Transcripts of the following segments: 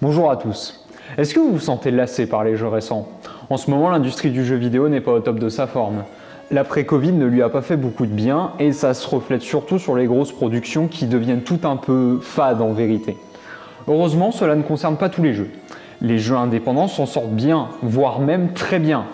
Bonjour à tous. Est-ce que vous vous sentez lassé par les jeux récents? En ce moment, l'industrie du jeu vidéo n'est pas au top de sa forme. L'après-Covid ne lui a pas fait beaucoup de bien et ça se reflète surtout sur les grosses productions qui deviennent tout un peu fades en vérité. Heureusement, cela ne concerne pas tous les jeux. Les jeux indépendants s'en sortent bien, voire même très bien.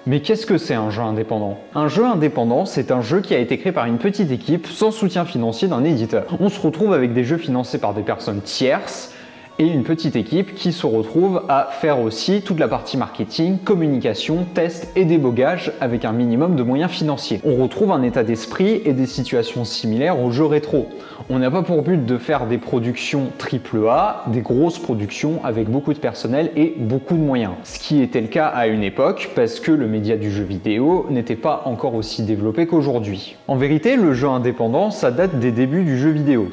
Mais qu'est-ce que c'est un jeu indépendant? Un jeu indépendant, c'est un jeu qui a été créé par une petite équipe sans soutien financier d'un éditeur. On se retrouve avec des jeux financés par des personnes tierces et une petite équipe qui se retrouve à faire aussi toute la partie marketing, communication, test et débogage avec un minimum de moyens financiers. On retrouve un état d'esprit et des situations similaires aux jeux rétro. On n'a pas pour but de faire des productions AAA, des grosses productions avec beaucoup de personnel et beaucoup de moyens. Ce qui était le cas à une époque parce que le média du jeu vidéo n'était pas encore aussi développé qu'aujourd'hui. En vérité, le jeu indépendant, ça date des débuts du jeu vidéo.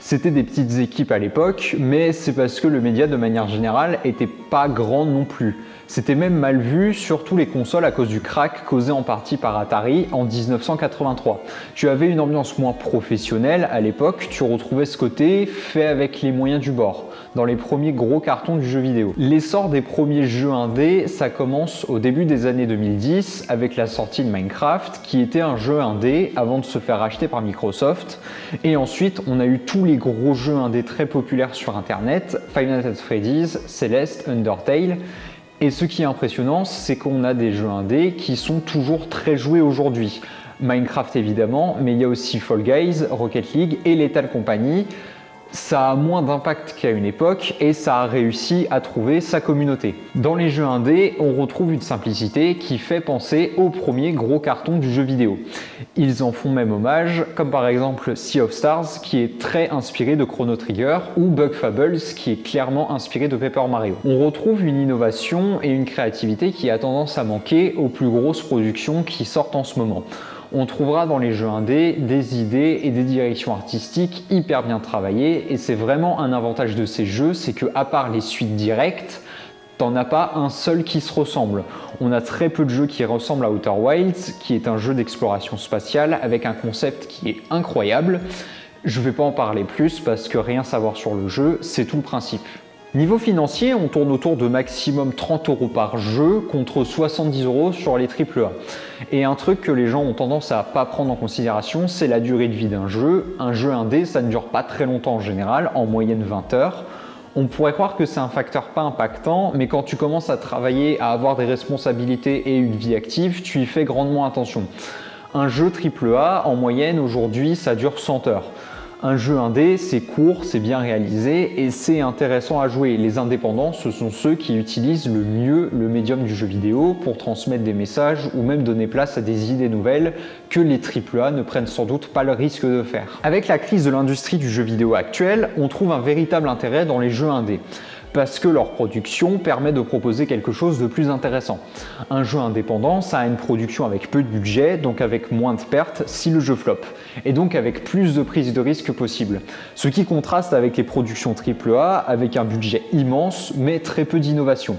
C'était des petites équipes à l'époque, mais c'est parce que le média de manière générale était pas grand non plus. C'était même mal vu sur tous les consoles à cause du crack causé en partie par Atari en 1983. Tu avais une ambiance moins professionnelle à l'époque, tu retrouvais ce côté fait avec les moyens du bord, dans les premiers gros cartons du jeu vidéo. L'essor des premiers jeux indés, ça commence au début des années 2010 avec la sortie de Minecraft, qui était un jeu indé avant de se faire racheter par Microsoft. Et ensuite, on a eu tous les gros jeux indés très populaires sur Internet, Final Fantasy Freddy's, Celeste, Undertale. Et ce qui est impressionnant, c'est qu'on a des jeux indés qui sont toujours très joués aujourd'hui. Minecraft évidemment, mais il y a aussi Fall Guys, Rocket League et Lethal Company. Ça a moins d'impact qu'à une époque et ça a réussi à trouver sa communauté. Dans les jeux indés, on retrouve une simplicité qui fait penser aux premiers gros cartons du jeu vidéo. Ils en font même hommage, comme par exemple Sea of Stars qui est très inspiré de Chrono Trigger ou Bug Fables qui est clairement inspiré de Paper Mario. On retrouve une innovation et une créativité qui a tendance à manquer aux plus grosses productions qui sortent en ce moment. On trouvera dans les jeux indés des idées et des directions artistiques hyper bien travaillées et c'est vraiment un avantage de ces jeux, c'est que à part les suites directes, t'en as pas un seul qui se ressemble. On a très peu de jeux qui ressemblent à Outer Wilds, qui est un jeu d'exploration spatiale avec un concept qui est incroyable. Je vais pas en parler plus parce que rien savoir sur le jeu, c'est tout le principe. Niveau financier, on tourne autour de maximum 30 € par jeu contre 70 € sur les AAA. Et un truc que les gens ont tendance à pas prendre en considération, c'est la durée de vie d'un jeu. Un jeu indé, ça ne dure pas très longtemps en général, en moyenne 20 heures. On pourrait croire que c'est un facteur pas impactant, mais quand tu commences à travailler, à avoir des responsabilités et une vie active, tu y fais grandement attention. Un jeu AAA, en moyenne, aujourd'hui, ça dure 100 heures. Un jeu indé, c'est court, c'est bien réalisé et c'est intéressant à jouer. Les indépendants, ce sont ceux qui utilisent le mieux le médium du jeu vidéo pour transmettre des messages ou même donner place à des idées nouvelles que les AAA ne prennent sans doute pas le risque de faire. Avec la crise de l'industrie du jeu vidéo actuelle, on trouve un véritable intérêt dans les jeux indés, parce que leur production permet de proposer quelque chose de plus intéressant. Un jeu indépendant, ça a une production avec peu de budget, donc avec moins de pertes si le jeu flop, et donc avec plus de prise de risque possible. Ce qui contraste avec les productions AAA avec un budget immense mais très peu d'innovation.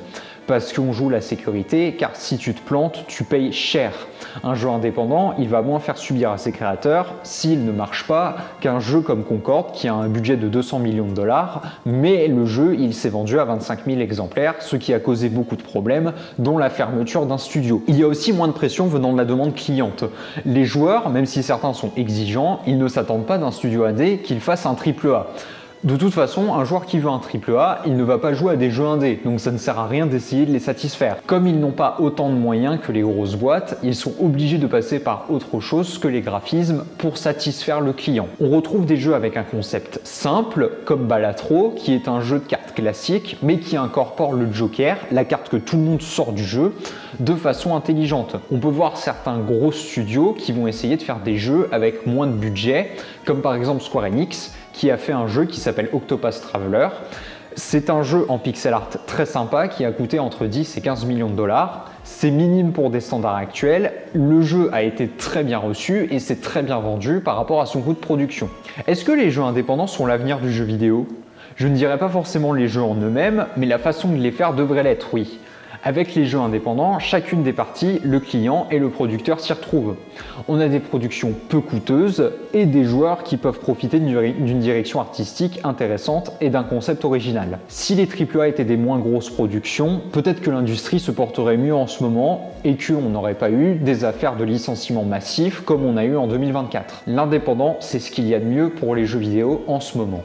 Parce qu'on joue la sécurité, car si tu te plantes, tu payes cher. Un jeu indépendant, il va moins faire subir à ses créateurs s'il ne marche pas qu'un jeu comme Concorde qui a un budget de 200 millions de dollars, mais le jeu il s'est vendu à 25 000 exemplaires, ce qui a causé beaucoup de problèmes, dont la fermeture d'un studio. Il y a aussi moins de pression venant de la demande cliente. Les joueurs, même si certains sont exigeants, ils ne s'attendent pas d'un studio indé qu'il fasse un AAA. De toute façon, un joueur qui veut un AAA, il ne va pas jouer à des jeux indés, donc ça ne sert à rien d'essayer de les satisfaire. Comme ils n'ont pas autant de moyens que les grosses boîtes, ils sont obligés de passer par autre chose que les graphismes pour satisfaire le client. On retrouve des jeux avec un concept simple, comme Balatro, qui est un jeu de cartes classique, mais qui incorpore le Joker, la carte que tout le monde sort du jeu, de façon intelligente. On peut voir certains gros studios qui vont essayer de faire des jeux avec moins de budget, comme par exemple Square Enix, qui a fait un jeu qui s'appelle Octopath Traveler. C'est un jeu en pixel art très sympa qui a coûté entre 10 et 15 millions de dollars. C'est minime pour des standards actuels. Le jeu a été très bien reçu et c'est très bien vendu par rapport à son coût de production. Est-ce que les jeux indépendants sont l'avenir du jeu vidéo? Je ne dirais pas forcément les jeux en eux-mêmes, mais la façon de les faire devrait l'être, oui. Avec les jeux indépendants, chacune des parties, le client et le producteur s'y retrouvent. On a des productions peu coûteuses et des joueurs qui peuvent profiter d'une direction artistique intéressante et d'un concept original. Si les AAA étaient des moins grosses productions, peut-être que l'industrie se porterait mieux en ce moment et qu'on n'aurait pas eu des affaires de licenciement massifs comme on a eu en 2024. L'indépendant, c'est ce qu'il y a de mieux pour les jeux vidéo en ce moment.